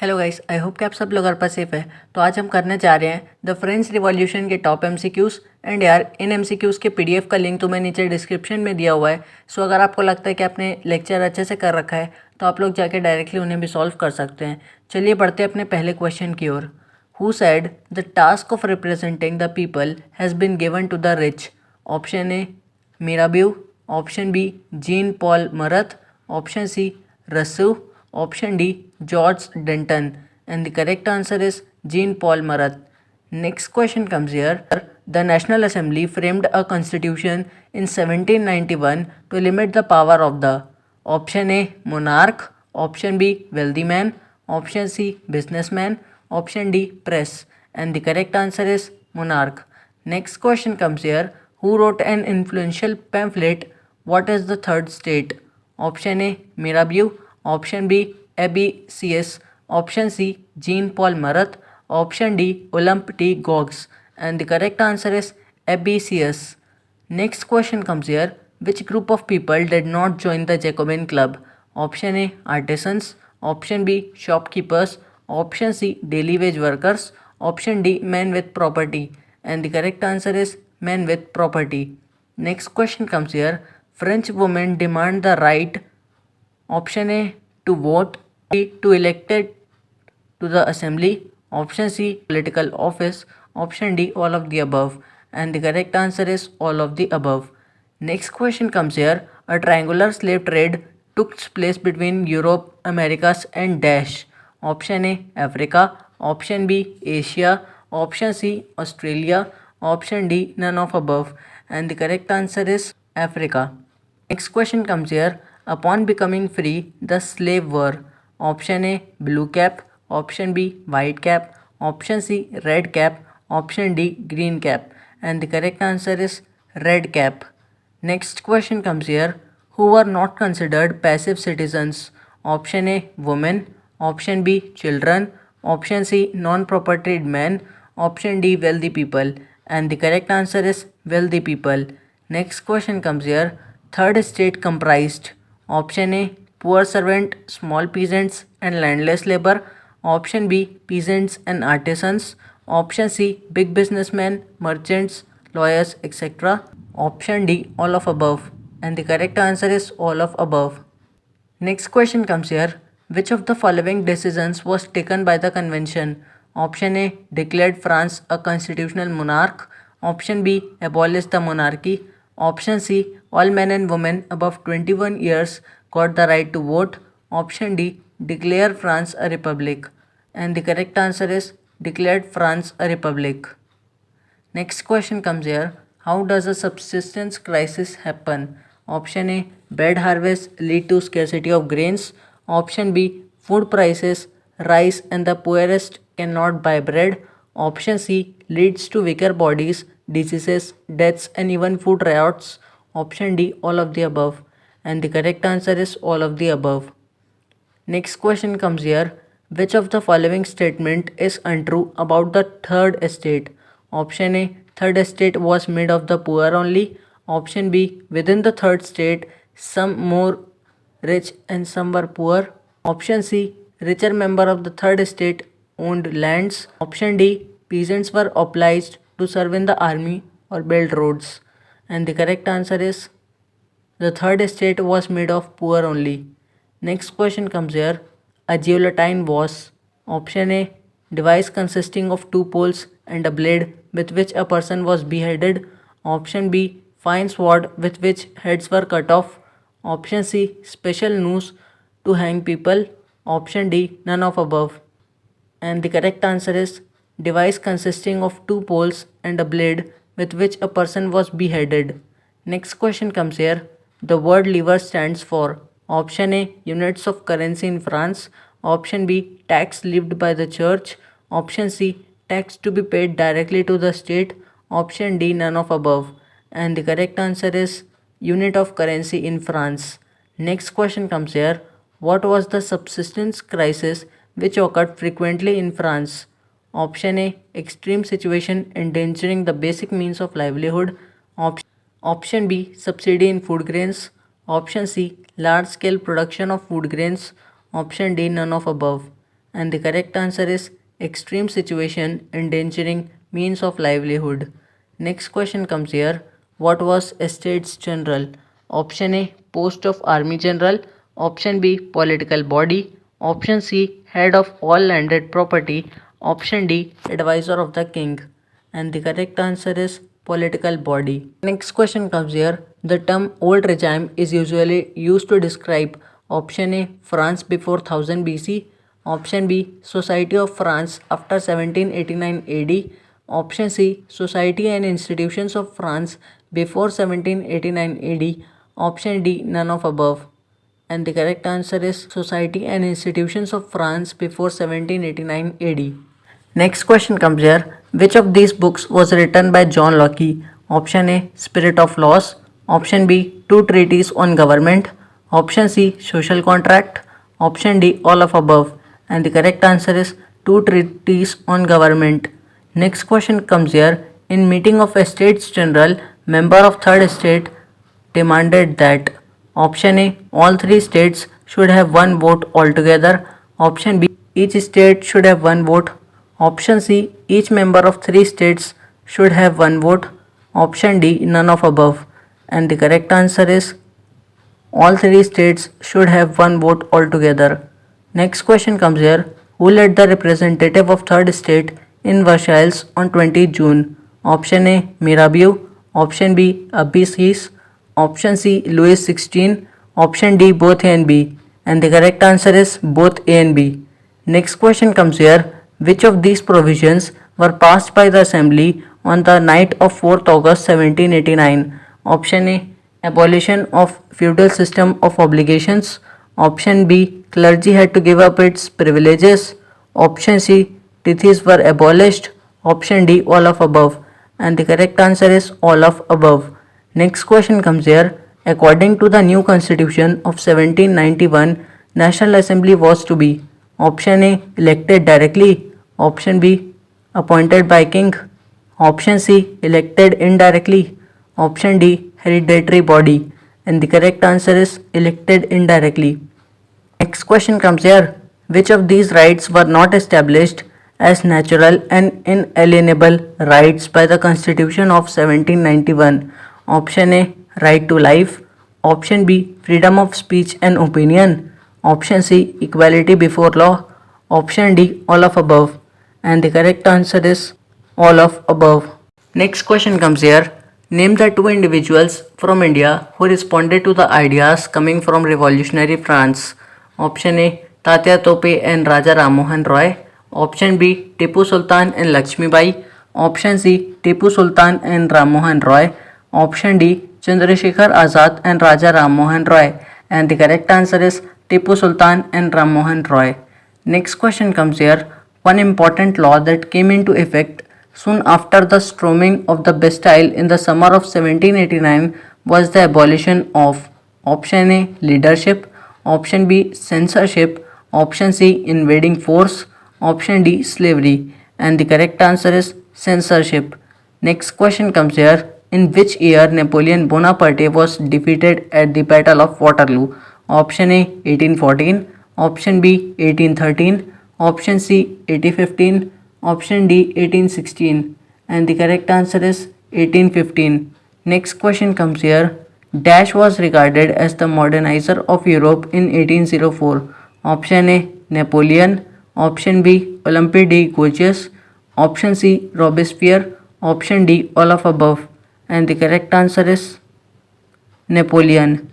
Hello guys, I hope कि आप सब लोग घर पर सेफ है। तो आज हम करने जा रहे हैं द फ्रेंच रिवॉल्यूशन के टॉप एमसीक्यूज़। एंड यार, इन एमसीक्यूज़ के पीडीएफ का लिंक तो मैं नीचे डिस्क्रिप्शन में दिया हुआ है। सो अगर आपको लगता है कि आपने लेक्चर अच्छे से कर रखा है तो आप लोग जाके डायरेक्टली उन्हें भी सॉल्व कर सकते हैं। चलिए बढ़ते हैं अपने पहले क्वेश्चन की ओर। Who said the task of representing the people has been given to the rich? Option A Mirabeau, option B Jean Paul Marat, option C Rousseau, option D George Denton, and the correct answer is Jean Paul Marat. Next question comes here. The National Assembly framed a constitution in 1791 to limit the power of the option A monarch, option B wealthy man, option C businessman, option D press, and the correct answer is monarch. Next question comes here. Who wrote an influential pamphlet? What is the third state? Option A Mirabeau, option B Abbe-Sieyès, option C Jean-Paul Marat, option D Olympe de Gouges, and the correct answer is Abbe-Sieyès. Next question comes here. Which group of people did not join the Jacobin Club? Option A artisans, option B shopkeepers, option C daily wage workers, option D men with property, and the correct answer is men with property. Next question comes here. French women demand the right, option A to vote, B to elected to the assembly, option C political office, option D all of the above, and the correct answer is all of the above. Next question comes here. A triangular slave trade took place between Europe, Americas and dash. Option A Africa, option B Asia, option C Australia, option D none of above, and the correct answer is Africa. Next question comes here. Upon becoming free, the slave were option A blue cap, option B white cap, option C red cap, option D green cap, and the correct answer is red cap. Next question comes here. Who were not considered passive citizens? Option A women, option B children, option C non-propertied men, option D wealthy people, and the correct answer is wealthy people. Next question comes here. Third state comprised option A poor servant, small peasants and landless labor, option B peasants and artisans, option C big businessmen, merchants, lawyers, etc. Option D all of above, and the correct answer is all of above. Next question comes here. Which of the following decisions was taken by the convention? Option A declared France a constitutional monarch. Option B abolished the monarchy. Option C all men and women above 21 years got the right to vote. Option D declare France a republic. And the correct answer is declared France a republic. Next question comes here. How does a subsistence crisis happen? Option A bad harvests lead to scarcity of grains. Option B food prices rise and the poorest cannot buy bread. Option C leads to weaker bodies, diseases, deaths, and even food riots. Option D all of the above. And the correct answer is all of the above. Next question comes here. Which of the following statement is untrue about the third estate? Option A third estate was made of the poor only. Option B within the third state some more rich and some were poor. Option C richer member of the third estate owned lands. Option D peasants were obliged to serve in the army or build roads. And the correct answer is the third estate was made of poor only. Next question comes here. A guillotine was option A device consisting of two poles and a blade with which a person was beheaded. Option B fine sword with which heads were cut off. Option C special noose to hang people. Option D none of above. And the correct answer is device consisting of two poles and a blade with which a person was beheaded. Next question comes here. The word livre stands for option A units of currency in France, option B tax levied by the church, option C tax to be paid directly to the state, option D none of above. And the correct answer is unit of currency in France. Next question comes here. What was the subsistence crisis which occurred frequently in France? Option A extreme situation endangering the basic means of livelihood. Option B subsidy in food grains. Option C large scale production of food grains. Option D none of above. And the correct answer is extreme situation endangering means of livelihood. Next question comes here. What was Estates General? Option A, post of Army General. Option B, political body. Option C, head of all landed property. Option D, advisor of the king. And the correct answer is political body. Next question comes here. The term old regime is usually used to describe option A, France before 1000 BC, option B, Society of France after 1789 AD, option C, Society and institutions of France before 1789 AD, option D, none of above. And the correct answer is Society and institutions of France before 1789 AD. Next question comes here. Which of these books was written by John Locke? Option A, Spirit of Laws. Option B, Two Treatises on Government. Option C, Social Contract. Option D, all of above. And the correct answer is Two Treatises on Government. Next question comes here. In meeting of Estates General, member of third estate demanded that option A, all three states should have one vote altogether. Option B, each state should have one vote. Option C, each member of three states should have one vote. Option D, none of above. And the correct answer is all three states should have one vote altogether. Next question comes here. Who led the representative of third state in Versailles on 20 June? Option A, Mirabeau. Option B, Abbasis. Option C, Louis XVI. Option D, both A and B. And the correct answer is both A and B. Next question comes here. Which of these provisions were passed by the Assembly on the night of 4th August 1789? Option A, abolition of feudal system of obligations. Option B, clergy had to give up its privileges. Option C, tithes were abolished. Option D, all of above. And the correct answer is all of above. Next question comes here. According to the new constitution of 1791, National Assembly was to be option A, elected directly. Option B, appointed by king. Option C, elected indirectly. Option D, hereditary body. And the correct answer is elected indirectly. Next question comes here. Which of these rights were not established as natural and inalienable rights by the Constitution of 1791? Option A, right to life. Option B, freedom of speech and opinion. Option C, equality before law. Option D, all of above. And the correct answer is all of above. Next question comes here. Name the two individuals from India who responded to the ideas coming from revolutionary France. Option A, Tatya Tope and Raja Rammohan Roy. Option B, Tipu Sultan and Lakshmi Bai. Option C, Tipu Sultan and Rammohan Roy. Option D, Chandrasekhar Azad and Raja Rammohan Roy. And the correct answer is Tipu Sultan and Rammohan Roy. Next question comes here. One important law that came into effect soon after the storming of the Bastille in the summer of 1789 was the abolition of option A, leadership. Option B, censorship. Option C, invading force. Option D, slavery. And the correct answer is censorship. Next question comes here. In which year Napoleon Bonaparte was defeated at the Battle of Waterloo? Option A, 1814. Option B, 1813. Option C, 1815. Option D, 1816. And the correct answer is 1815. Next question comes here. Dash was regarded as the modernizer of Europe in 1804. Option A, Napoleon. Option B, Olympe de Gouges. Option C, Robespierre. Option D, all of above. And the correct answer is Napoleon.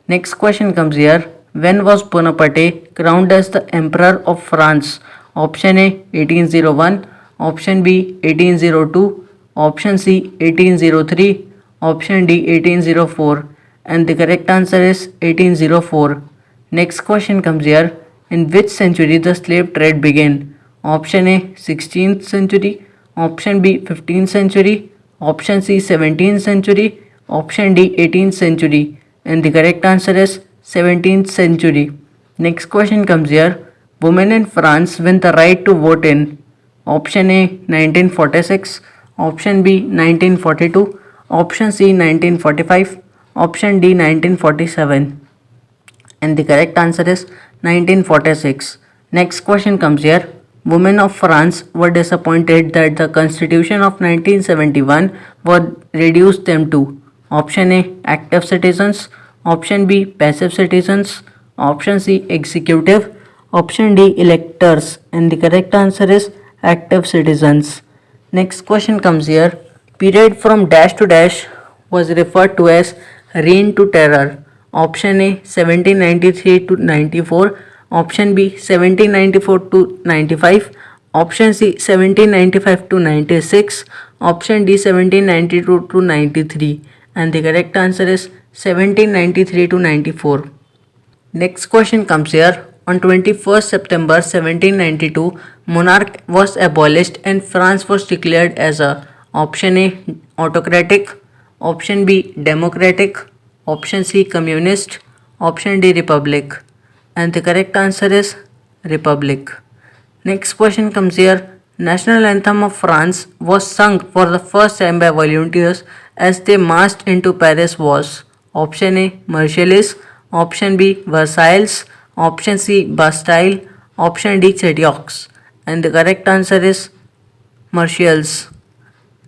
Next question comes here. When was Bonaparte crowned as the Emperor of France? Option A, 1801. Option B, 1802. Option C, 1803. Option D, 1804. And the correct answer is 1804. Next question comes here. In which century the slave trade began? Option A, 16th century. Option B, 15th century. Option C, 17th century. Option D, 18th century. And the correct answer is 17th century. Next question comes here. Women in France win the right to vote in option A, 1946. Option B, 1942. Option C, 1945. Option D, 1947. And the correct answer is 1946. Next question comes here. Women of France were disappointed that the Constitution of 1971 would reduce them to option A active citizens, option B passive citizens, option C executive, option D electors, and the correct answer is active citizens. Next question comes here. Period from dash to dash was referred to as reign to terror. Option A 1793 to 94, option B 1794 to 95, option C 1795 to 96, option D 1792 to 93, and the correct answer is 1793 to 94. Next question comes here. On 21st September 1792, monarch was abolished and France was declared as a option A autocratic, option B democratic, option C communist, option D republic, and the correct answer is republic. Next question comes here. National anthem of France was sung for the first time by volunteers as they marched into Paris was option A Marseillaise, option B Versailles, option C Bastille, option D Chediox, and the correct answer is Marseillaise.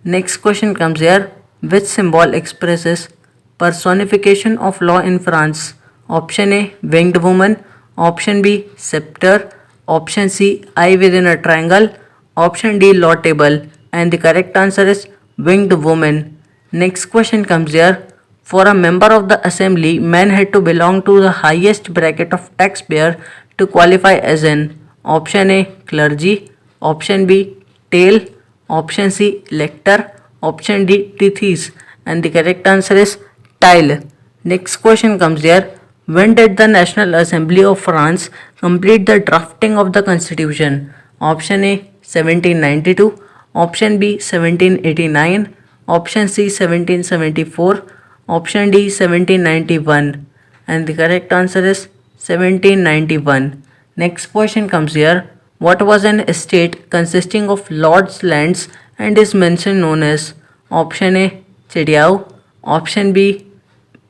Next question comes here. Which symbol expresses personification of law in France? Option A winged woman, option B scepter, option C eye within a triangle, option D law table, and the correct answer is winged woman. Next question comes here. For a member of the assembly, man had to belong to the highest bracket of taxpayer to qualify as an option A clergy, option B tail, option C lector, option D tithes, and the correct answer is tile. Next question comes here. When did the National Assembly of France complete the drafting of the Constitution? Option A 1792, option B 1789, option C 1774, option D 1791, and the correct answer is 1791. Next question comes here. What was an estate consisting of lord's lands and is mentioned known as option A Chediao, option B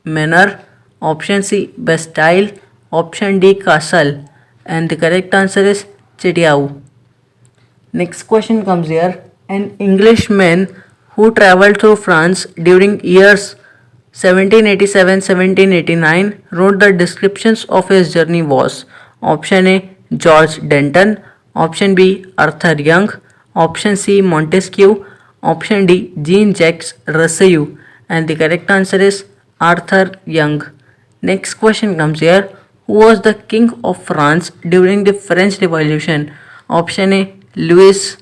manor, option C Bastille, option D castle, and the correct answer is Chediao. Next question comes here. An Englishman who traveled through France during years 1787-1789 wrote the descriptions of his journey was option A George Denton, option B Arthur Young, option C Montesquieu, option D Jean-Jacques Rousseau, and the correct answer is Arthur Young. Next question comes here. Who was the king of France during the French Revolution? Option A Louis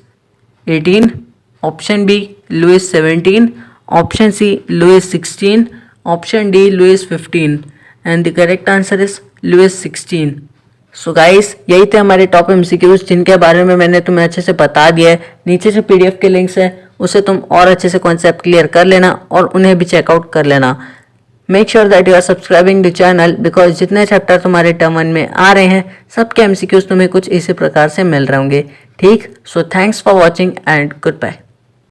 18, option B Louis 17, option C Louis 16, option D Louis 15, and the correct answer is Louis 16. So guys यही थे हमारे top MCQs जिनके बारे में मैंने तुम्हें अच्छे से बता दिया है. नीचे जो पीडीएफ के लिंक्स हैं उसे तुम और अच्छे से कॉन्सेप्ट क्लियर कर लेना और उन्हें भी चेकआउट कर लेना. Make sure that you are subscribing the channel because जितने चैप्टर तुम्हारे टर्म 1 में आ रहे हैं सबके एमसीक्यूज तुम्हें कुछ इसी प्रकार से मिल रहे होंगे. ठीक. So thanks for watching and good bye.